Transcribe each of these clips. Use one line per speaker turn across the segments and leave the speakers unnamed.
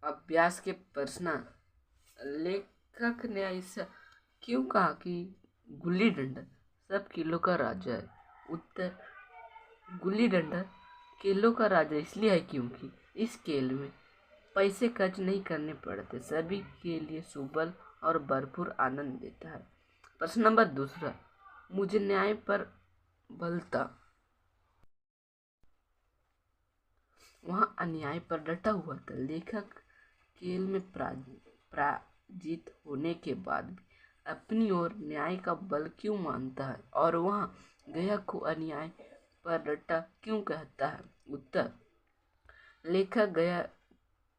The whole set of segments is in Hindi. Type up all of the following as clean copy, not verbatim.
अभ्यास के प्रश्न। लेखक ने ऐसा क्यों कहा कि गुल्ली डंडा सब खेलों का राजा है? उत्तर, गुल्ली डंडा खेलों का राजा इसलिए है क्योंकि इस खेल में पैसे खर्च नहीं करने पड़ते, सभी के लिए सुबल और भरपूर आनंद देता है। प्रश्न नंबर दूसरा, मुझे न्याय पर बल था, वहाँ अन्याय पर डटा हुआ था। लेखक खेल में पराजित होने के बाद भी अपनी ओर न्याय का बल क्यों मानता है और वहाँ गया को अन्याय पर डटा क्यों कहता है? उत्तर, लेखक गया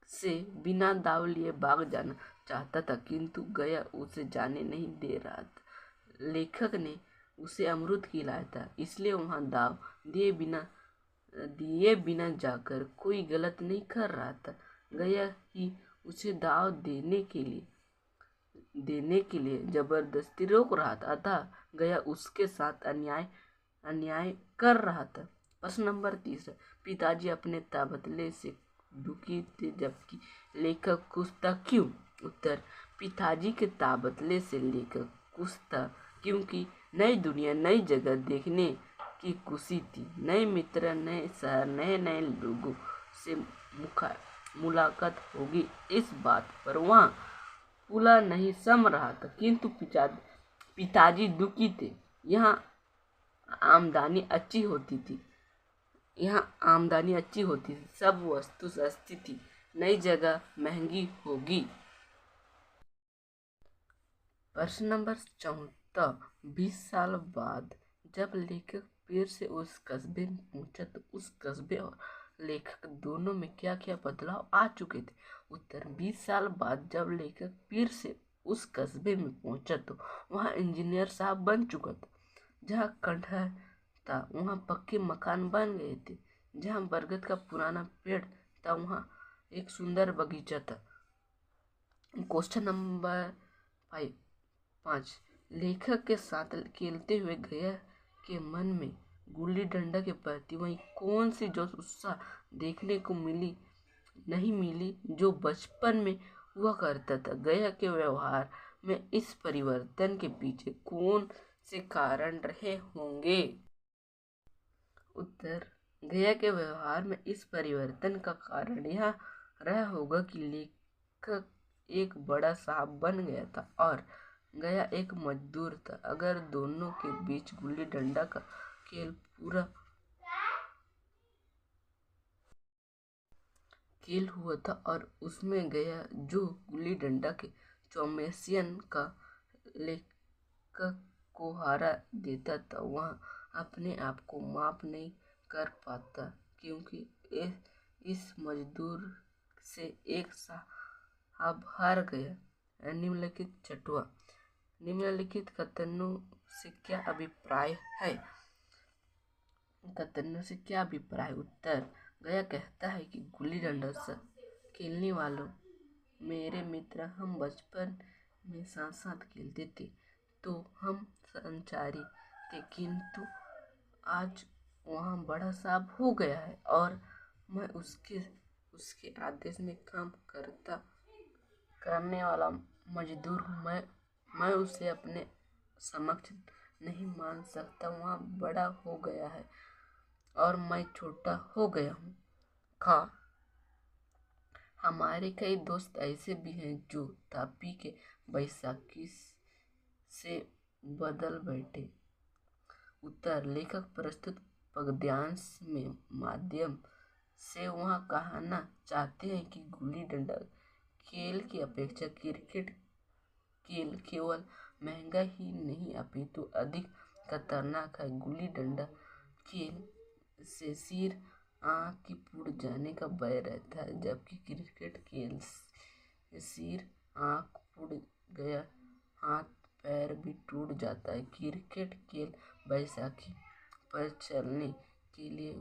से बिना दाव लिए भाग जाना चाहता था, किंतु गया उसे जाने नहीं दे रहा था। लेखक ने उसे अमृत खिलाया था, इसलिए वहाँ दाव दिए बिना जाकर कोई गलत नहीं कर रहा था। गया ही उसे दाव देने के लिए जबरदस्ती रोक रहा था, अतः गया उसके साथ अन्याय कर रहा था। प्रश्न नंबर तीसरा, पिताजी अपने तबादले से दुखी थे जबकि लेखक खुश था, क्यों? उत्तर, पिताजी के तबादले से लेखक खुश था क्योंकि नई दुनिया, नई जगह देखने की खुशी थी। नए मित्र, नए शहर, नए नए लोगों से मुलाकात होगी, इस बात पर वहाँ फूला नहीं सम रहा था। किंतु पिताजी दुखी थे। यहाँ आमदनी अच्छी होती थी, सब वस्तु सस्ती थी, नई जगह महंगी होगी। प्रश्न नंबर 14, 20 साल बाद जब लेखक फिर से उस कस्बे में पहुंचा तो उस कस्बे और लेखक दोनों में क्या क्या बदलाव आ चुके थे? उत्तर, 20 साल बाद जब लेखक फिर से उस कस्बे में पहुंचा तो वहाँ इंजीनियर साहब बन चुका था। जहाँ खंडहर था वहाँ पक्के मकान बन गए थे। जहाँ बरगद का पुराना पेड़ था वहाँ एक सुंदर बगीचा था। क्वेश्चन नंबर 5, लेखक के साथ खेलते हुए गया के मन में गुल्ली डंडा के प्रति वही कौन सी जोश उत्साह देखने को नहीं मिली जो बचपन में हुआ करता था? गया के व्यवहार में इस परिवर्तन के पीछे कौन से कारण रहे होंगे? उत्तर, गया के व्यवहार में इस परिवर्तन का कारण यह रहा होगा कि लेखक एक बड़ा साहब बन गया था और गया एक मजदूर था। अगर दोनों के बीच गुल्ली डंडा का खेल हुआ था और उसमें गया जो गुल्ली डंडा के चैंपियन का लेखक को हरा देता था, वह अपने आप को माफ नहीं कर पाता क्योंकि इस मजदूर से एक साहब हार गया। निम्नलिखित कथनों से क्या अभिप्राय है? उत्तर, गया कहता है कि गुल्ली डंडा से खेलने वालों मेरे मित्र, हम बचपन में साथ साथ खेलते थे तो हम संचारी थे, किंतु आज वहाँ बड़ा साहब हो गया है और मैं उसके आदेश में काम करने वाला मजदूर हूँ। मैं उसे अपने समक्ष नहीं मान सकता। वहाँ बड़ा हो गया है और मैं छोटा हो गया हूँ। हमारे कई दोस्त ऐसे भी हैं जो तापी के बैसाखी से बदल बैठे। उत्तर, लेखक प्रस्तुत पद्यांश में माध्यम से वह कहना चाहते हैं कि गुल्ली डंडा खेल की अपेक्षा क्रिकेट खेल केवल महंगा ही नहीं अपितु अधिक खतरनाक है। गुल्ली डंडा खेल से सिर आँख की फूट जाने का भय रहता है, जबकि क्रिकेट खेल से सिर आँख फूट गया हाथ पैर भी टूट जाता है। क्रिकेट खेल बैसाखी पर चलने के लिए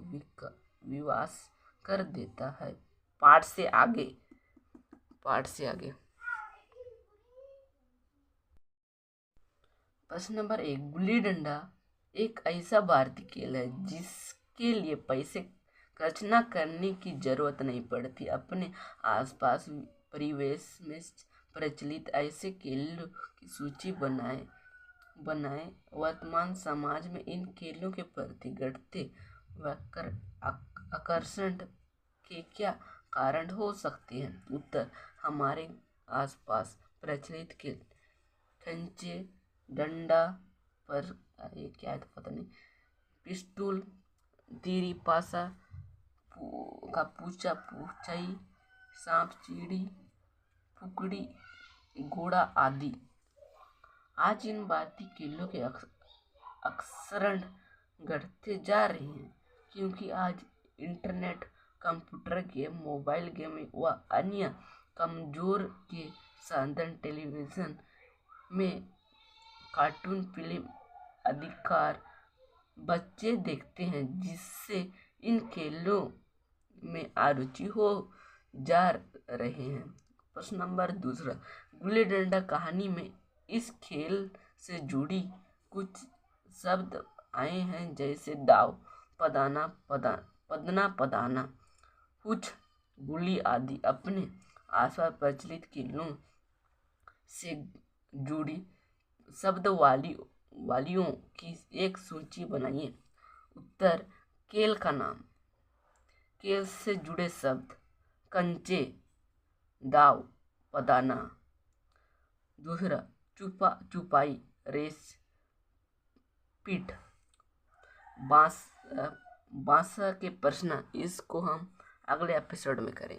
विवश कर देता है। पाठ से आगे। प्रश्न नंबर 1, गुल्ली डंडा एक ऐसा भारतीय खेल है जिसके लिए पैसे रचना करने की जरूरत नहीं पड़ती। अपने आसपास परिवेश में प्रचलित ऐसे खेलों की सूची बनाए। वर्तमान समाज में इन खेलों के प्रति घटते आकर्षण के क्या कारण हो सकते हैं? उत्तर, हमारे आसपास प्रचलित खेल कंचे, डंडा पर, ये क्या है तो पता नहीं, पिस्टूल, तीरी पासा का पूछा पूछाई, सांप सीढ़ी, फुकड़ी, घोड़ा आदि आज इन भारतीय खेलों के अक्सरण घटते जा रहे हैं, क्योंकि आज internet, computer game, mobile game व अन्य कमजोर के साधन टेलीविजन में कार्टून फिल्म अधिकार बच्चे देखते हैं, जिससे इन खेलों में अरुचि हो जा रहे हैं। प्रश्न नंबर दूसरा, गुल्ली डंडा कहानी में इस खेल से जुड़ी कुछ शब्द आए हैं, जैसे दाव, पदना पदाना, कुछ, गुल्ली आदि। अपने आसपास प्रचलित खेलों से जुड़ी शब्द वालियों की एक सूची बनाइए। उत्तर, खेल का नाम, खेल से जुड़े शब्द, कंचे, दाव, पदाना। दूसरा, छुपाई, रेस, पीठ, बांस के प्रश्न। इसको हम अगले एपिसोड में करेंगे।